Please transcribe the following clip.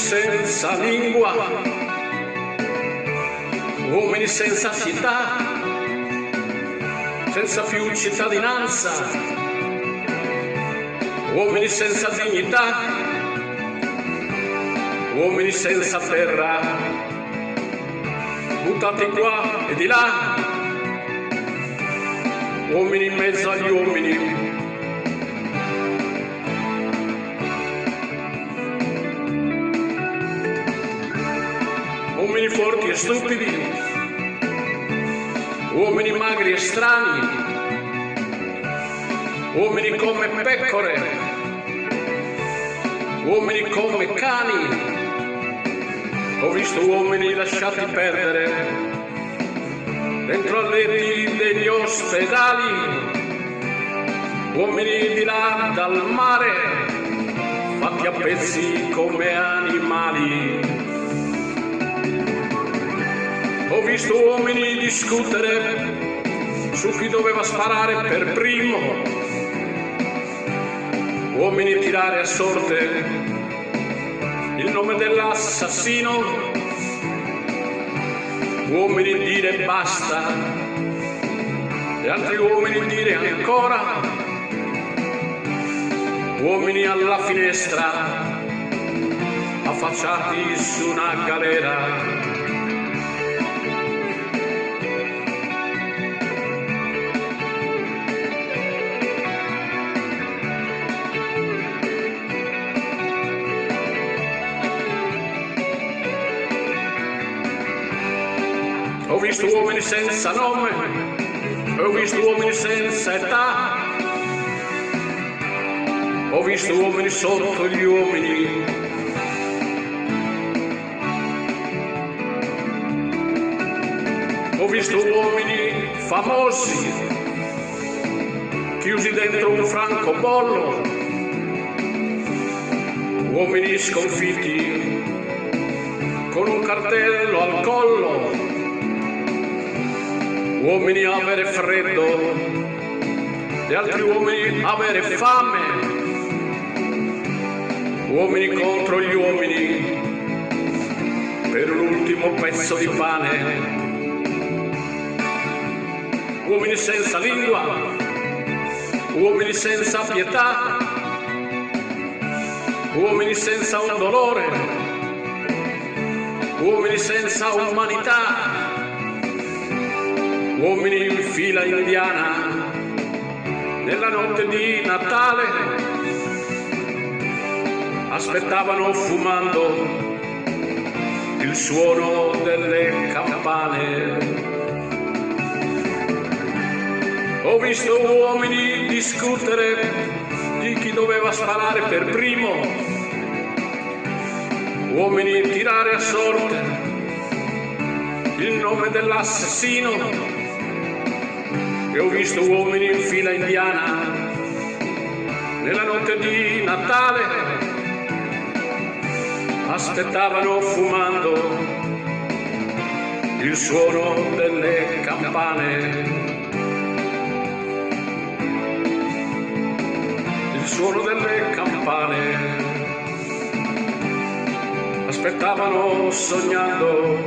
senza lingua, uomini senza pietà, senza più cittadinanza, uomini senza dignità, uomini senza terra, buttati qua e di là, uomini in mezzo agli uomini. Uomini forti e stupidi, uomini magri e strani, uomini come pecore, uomini come cani. Ho visto uomini lasciati perdere dentro al letti degli ospedali, uomini di là dal mare, fatti a pezzi come animali. Ho visto uomini discutere su chi doveva sparare per primo, uomini tirare a sorte il nome dell'assassino, uomini dire basta e altri uomini dire ancora, uomini alla finestra affacciati su una galera. Ho visto uomini senza nome, ho visto uomini senza età, ho visto uomini sotto gli uomini. Ho visto uomini famosi, chiusi dentro un francobollo, uomini sconfitti con un cartello al collo, uomini avere freddo e altri uomini avere fame, uomini contro gli uomini per l'ultimo pezzo di pane, uomini senza lingua, uomini senza pietà, uomini senza un dolore, uomini senza umanità, uomini in fila indiana nella notte di Natale aspettavano fumando il suono delle campane. Ho visto uomini discutere di chi doveva sparare per primo, uomini tirare a sorte il nome dell'assassino. E ho visto uomini in fila indiana nella notte di Natale aspettavano fumando il suono delle campane, il suono delle campane, aspettavano sognando